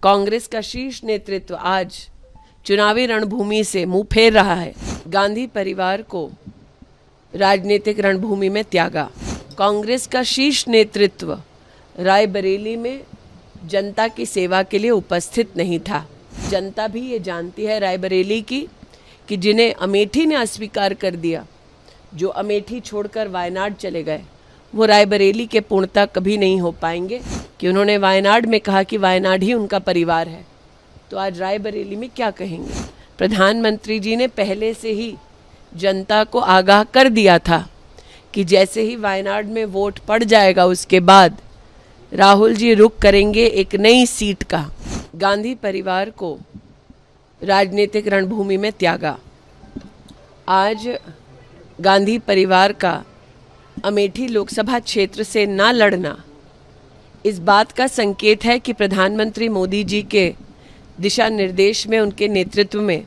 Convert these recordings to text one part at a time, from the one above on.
कांग्रेस का शीर्ष नेतृत्व आज चुनावी रणभूमि से मुंह फेर रहा है। गांधी परिवार को राजनीतिक रणभूमि में त्यागा। कांग्रेस का शीर्ष नेतृत्व रायबरेली में जनता की सेवा के लिए उपस्थित नहीं था। जनता भी ये जानती है रायबरेली की कि जिन्हें अमेठी ने अस्वीकार कर दिया, जो अमेठी छोड़कर वायनाड चले गए, वो रायबरेली के पूर्णता कभी नहीं हो पाएंगे। कि उन्होंने वायनाड में कहा कि वायनाड ही उनका परिवार है, तो आज रायबरेली में क्या कहेंगे। प्रधानमंत्री जी ने पहले से ही जनता को आगाह कर दिया था कि जैसे ही वायनाड में वोट पड़ जाएगा उसके बाद राहुल जी रुख करेंगे एक नई सीट का। गांधी परिवार को राजनीतिक रणभूमि में त्यागा। आज गांधी परिवार का अमेठी लोकसभा क्षेत्र से ना लड़ना इस बात का संकेत है कि प्रधानमंत्री मोदी जी के दिशा निर्देश में, उनके नेतृत्व में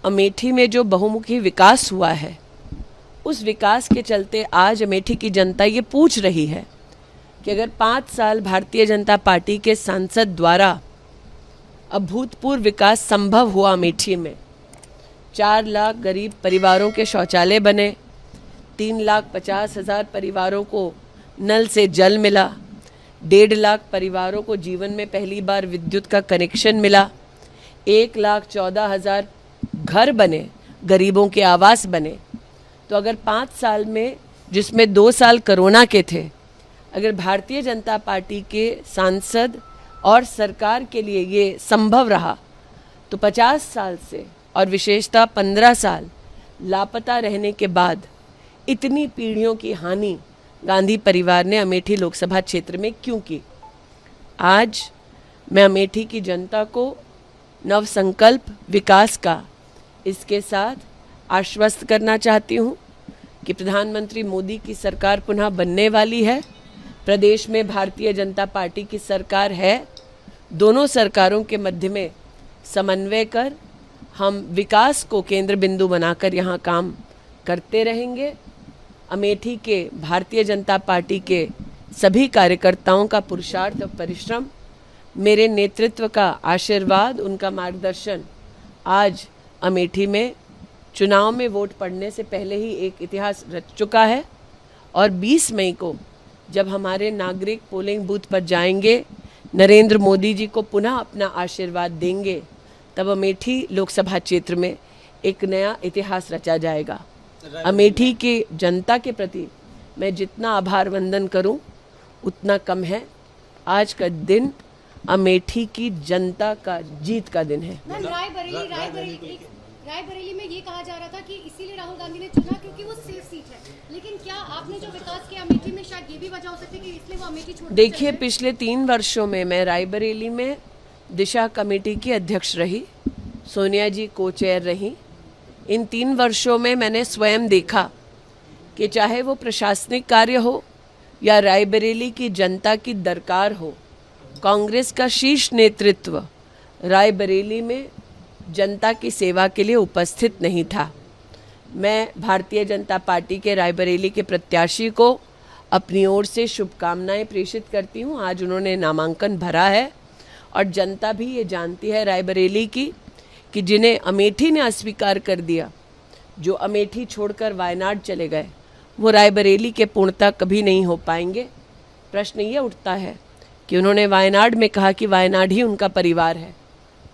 अमेठी में जो बहुमुखी विकास हुआ है, उस विकास के चलते आज अमेठी की जनता ये पूछ रही है कि अगर 5 साल भारतीय जनता पार्टी के सांसद द्वारा अभूतपूर्व विकास संभव हुआ अमेठी में, 4 लाख गरीब परिवारों के शौचालय बने, 3,50,000 परिवारों को नल से जल मिला, 1.5 लाख परिवारों को जीवन में पहली बार विद्युत का कनेक्शन मिला, 1,14,000 घर बने, गरीबों के आवास बने। तो अगर 5 साल में, जिसमें 2 साल कोरोना के थे, अगर भारतीय जनता पार्टी के सांसद और सरकार के लिए ये संभव रहा, तो 50 साल से और विशेषतः 15 साल लापता रहने के बाद इतनी पीढ़ियों की हानि गांधी परिवार ने अमेठी लोकसभा क्षेत्र में क्यों की। आज मैं अमेठी की जनता को नवसंकल्प विकास का इसके साथ आश्वस्त करना चाहती हूँ कि प्रधानमंत्री मोदी की सरकार पुनः बनने वाली है। प्रदेश में भारतीय जनता पार्टी की सरकार है। दोनों सरकारों के मध्य में समन्वय कर हम विकास को केंद्र बिंदु बनाकर यहाँ काम करते रहेंगे। अमेठी के भारतीय जनता पार्टी के सभी कार्यकर्ताओं का पुरुषार्थ और परिश्रम, मेरे नेतृत्व का आशीर्वाद, उनका मार्गदर्शन आज अमेठी में चुनाव में वोट पड़ने से पहले ही एक इतिहास रच चुका है। और 20 मई को जब हमारे नागरिक पोलिंग बूथ पर जाएंगे, नरेंद्र मोदी जी को पुनः अपना आशीर्वाद देंगे, तब अमेठी लोकसभा क्षेत्र में एक नया इतिहास रचा जाएगा। अमेठी की जनता के प्रति मैं जितना आभार वंदन करूं उतना कम है। आज का दिन अमेठी की जनता का जीत का दिन है। रायबरेली में ये कहा जा रहा था कि इसीलिए राहुल गांधी ने चुना क्योंकि वो सेफ सीट है, लेकिन क्या आपने जो विकास किया अमेठी में, शायद ये भी वजह हो सकती है कि इसलिए वो अमेठी छोड़। देखिए, पिछले 3 वर्षों में मैं रायबरेली में दिशा कमेटी की अध्यक्ष रही, सोनिया जी को चेयर रही। इन 3 वर्षों में मैंने स्वयं देखा कि चाहे वो प्रशासनिक कार्य हो या रायबरेली की जनता की दरकार हो, कांग्रेस का शीर्ष नेतृत्व रायबरेली में जनता की सेवा के लिए उपस्थित नहीं था। मैं भारतीय जनता पार्टी के रायबरेली के प्रत्याशी को अपनी ओर से शुभकामनाएं प्रेषित करती हूं। आज उन्होंने नामांकन भरा है और जनता भी ये जानती है रायबरेली की कि जिन्हें अमेठी ने अस्वीकार कर दिया, जो अमेठी छोड़कर वायनाड चले गए, वो रायबरेली के पूर्णता कभी नहीं हो पाएंगे। प्रश्न ये उठता है कि उन्होंने वायनाड में कहा कि वायनाड ही उनका परिवार है,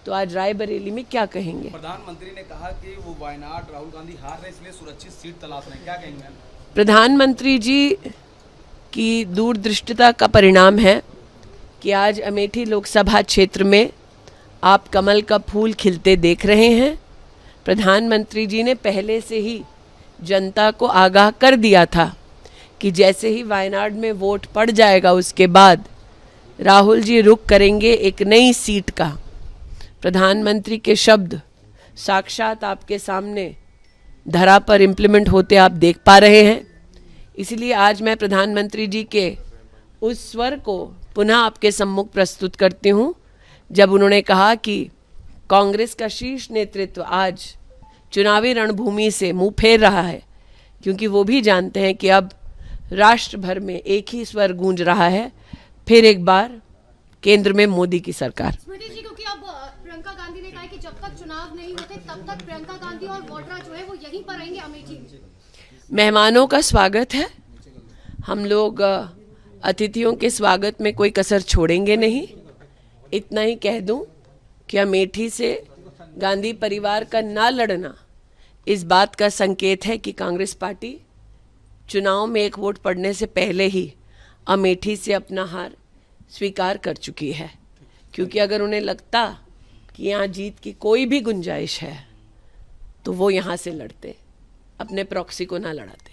तो आज रायबरेली में क्या कहेंगे। प्रधानमंत्री ने कहा कि वो वायनाड राहुल गांधी हार रहे, इसलिए सुरक्षित सीट तलाश रहे हैं, क्या कहेंगे। प्रधानमंत्री जी की दूरदृष्टिता का परिणाम है कि आज अमेठी लोकसभा क्षेत्र में आप कमल का फूल खिलते देख रहे हैं। प्रधानमंत्री जी ने पहले से ही जनता को आगाह कर दिया था कि जैसे ही वायनाड में वोट पड़ जाएगा उसके बाद राहुल जी रुख करेंगे एक नई सीट का। प्रधानमंत्री के शब्द साक्षात आपके सामने धरा पर इम्प्लीमेंट होते आप देख पा रहे हैं। इसलिए आज मैं प्रधानमंत्री जी के उस स्वर को पुनः आपके सम्मुख प्रस्तुत करती हूँ जब उन्होंने कहा कि कांग्रेस का शीर्ष नेतृत्व आज चुनावी रणभूमि से मुंह फेर रहा है, क्योंकि वो भी जानते हैं कि अब राष्ट्र भर में एक ही स्वर गूंज रहा है। फिर एक बार केंद्र में मोदी की सरकार। स्मृति जी, क्योंकि अब प्रियंका गांधी ने कहा है कि जब तक चुनाव नहीं होते तब तक प्रियंका गांधी और वाड्रा जो है वो यहीं पर रहेंगे अमेठी में। मेहमानों का स्वागत है, हम लोग अतिथियों के स्वागत में कोई कसर छोड़ेंगे नहीं। इतना ही कह दूं कि अमेठी से गांधी परिवार का ना लड़ना इस बात का संकेत है कि कांग्रेस पार्टी चुनाव में एक वोट पड़ने से पहले ही अमेठी से अपना हार स्वीकार कर चुकी है, क्योंकि अगर उन्हें लगता कि यहाँ जीत की कोई भी गुंजाइश है तो वो यहाँ से लड़ते, अपने प्रॉक्सी को ना लड़ाते।